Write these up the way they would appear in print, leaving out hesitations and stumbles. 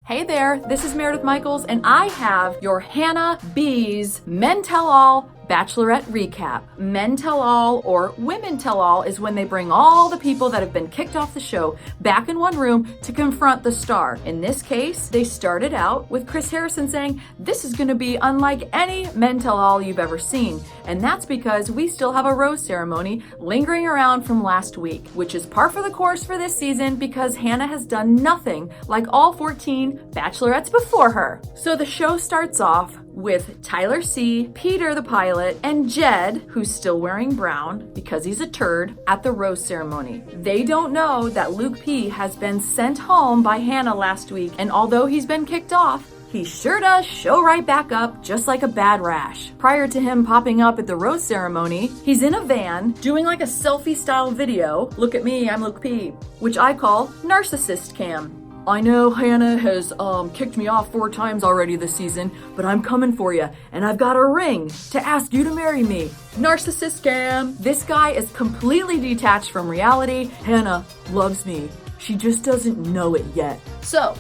Hey there, this is Meredith Michaels, and I have your Hannah B's Men Tell All Bachelorette recap. Men Tell All or Women Tell All is when they bring all the people that have been kicked off the show back in one room to confront the star. In this case, they started out with Chris Harrison saying, "This is going to be unlike any Men Tell All you've ever seen." And that's because we still have a rose ceremony lingering around from last week, which is par for the course for this season because Hannah has done nothing like all 14 bachelorettes before her. So the show starts off with Tyler C., Peter the pilot, and Jed, who's still wearing brown because he's a turd, at the rose ceremony. They don't know that Luke P. has been sent home by Hannah last week, and although he's been kicked off, he sure does show right back up just like a bad rash. Prior to him popping up at the rose ceremony, he's in a van doing like a selfie style video. "Look at me, I'm Luke P," which I call narcissist cam. "I know Hannah has kicked me off 4 times already this season, but I'm coming for you, and I've got a ring to ask you to marry me." Narcissist scam. This guy is completely detached from reality. Hannah loves me. She just doesn't know it yet. So,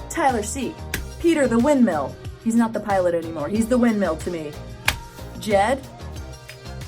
Tyler C., Peter the windmill. He's not the pilot anymore. He's the windmill to me. Jed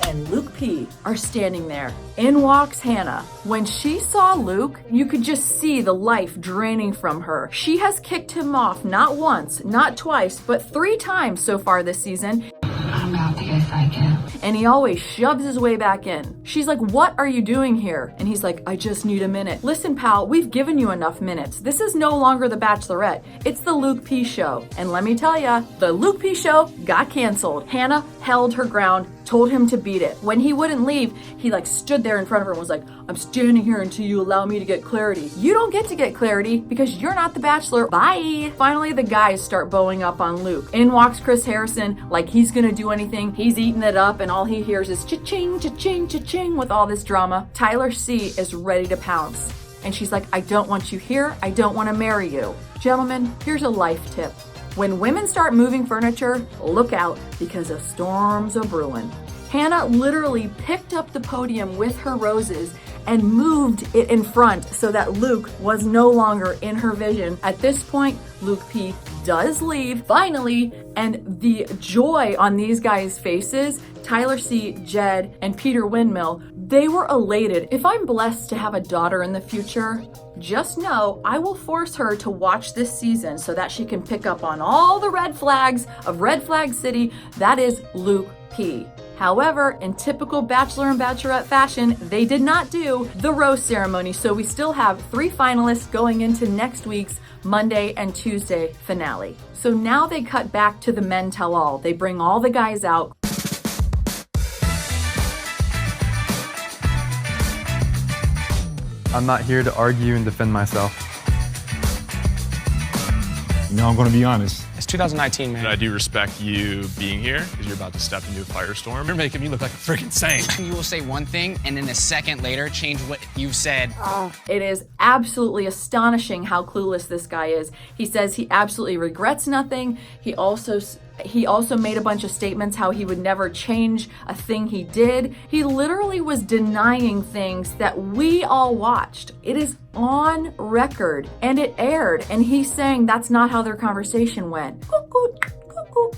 and Luke P. are standing there. In walks Hannah. When she saw Luke, you could just see the life draining from her. She has kicked him off not once, not twice, but 3 times so far this season. I'm out to get psychic. And he always shoves his way back in. She's like, "What are you doing here?" And he's like, "I just need a minute." "Listen, pal, we've given you enough minutes. This is no longer the Bachelorette. It's the Luke P. show." And let me tell ya, the Luke P. show got canceled. Hannah held her ground, told him to beat it. When he wouldn't leave, he stood there in front of her and was like, "I'm standing here until you allow me to get clarity." You don't get to get clarity because you're not the Bachelor. Bye. Finally, the guys start bowing up on Luke. In walks Chris Harrison like he's gonna do anything. He's eating it up and all he hears is cha-ching, cha-ching, cha-ching with all this drama. Tyler C. is ready to pounce. And she's like, "I don't want you here. I don't want to marry you." Gentlemen, here's a life tip. When women start moving furniture, look out because a storm's a brewing. Hannah literally picked up the podium with her roses and moved it in front so that Luke was no longer in her vision. At this point, Luke P. does leave, finally, and the joy on these guys' faces, Tyler C., Jed, and Peter Windmill, they were elated. If I'm blessed to have a daughter in the future, just know I will force her to watch this season so that she can pick up on all the red flags of Red Flag City. That is Luke P. However, in typical Bachelor and Bachelorette fashion, they did not do the rose ceremony, so we still have 3 finalists going into next week's Monday and Tuesday finale. So now they cut back to the Men Tell All. They bring all the guys out. I'm not here to argue and defend myself. I'm going to be honest. It's 2019, man. I do respect you being here because you're about to step into a firestorm. You're making me look like a freaking saint. You will say one thing and then a second later change what you've said. It is absolutely astonishing how clueless this guy is. He says he absolutely regrets nothing. He also made a bunch of statements how he would never change a thing he did. He literally was denying things that we all watched. It is on record and it aired, and he's saying that's not how their conversation went.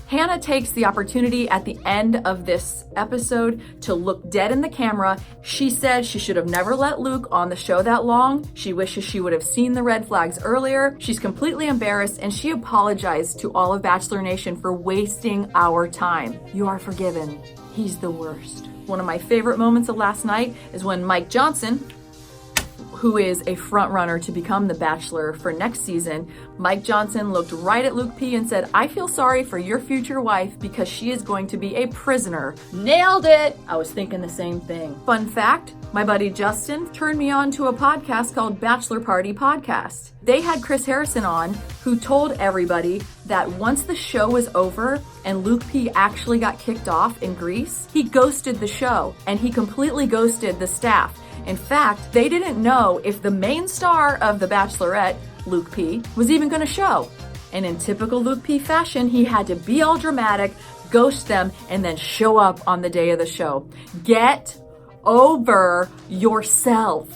Hannah takes the opportunity at the end of this episode to look dead in the camera. She said she should have never let Luke on the show that long. She wishes she would have seen the red flags earlier. She's completely embarrassed and she apologized to all of Bachelor Nation for wasting our time. You are forgiven. He's the worst. One of my favorite moments of last night is when Mike Johnson, who is a front runner to become the Bachelor for next season, Mike Johnson looked right at Luke P. and said, "I feel sorry for your future wife because she is going to be a prisoner." Nailed it! I was thinking the same thing. Fun fact, my buddy Justin turned me on to a podcast called Bachelor Party Podcast. They had Chris Harrison on, who told everybody that once the show was over and Luke P. actually got kicked off in Greece, he ghosted the show and he completely ghosted the staff. In fact, they didn't know if the main star of The Bachelorette, Luke P., was even going to show. And in typical Luke P. fashion, he had to be all dramatic, ghost them, and then show up on the day of the show. Get over yourself.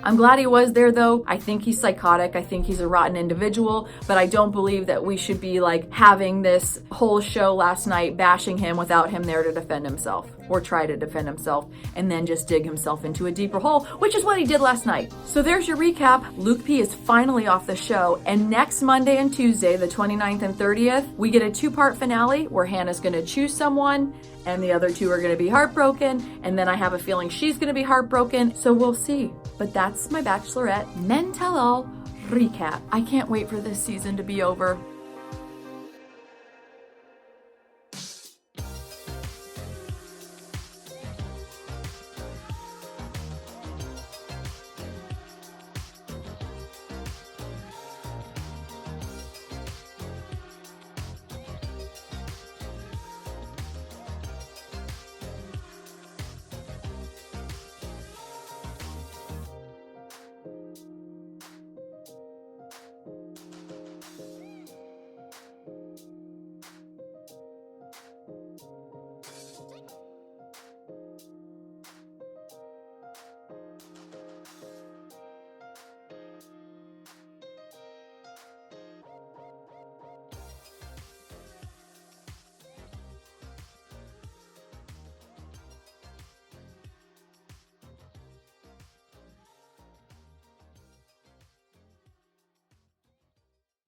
I'm glad he was there though. I think he's psychotic. I think he's a rotten individual, but I don't believe that we should be like having this whole show last night bashing him without him there to defend himself or try to defend himself and then just dig himself into a deeper hole, which is what he did last night. So there's your recap. Luke P is finally off the show, and next Monday and Tuesday, the 29th and 30th, we get a 2-part finale where Hannah's going to choose someone and the other 2 are going to be heartbroken, and then I have a feeling she's going to be heartbroken, so we'll see. But that's my Bachelorette Men Tell All recap. I can't wait for this season to be over.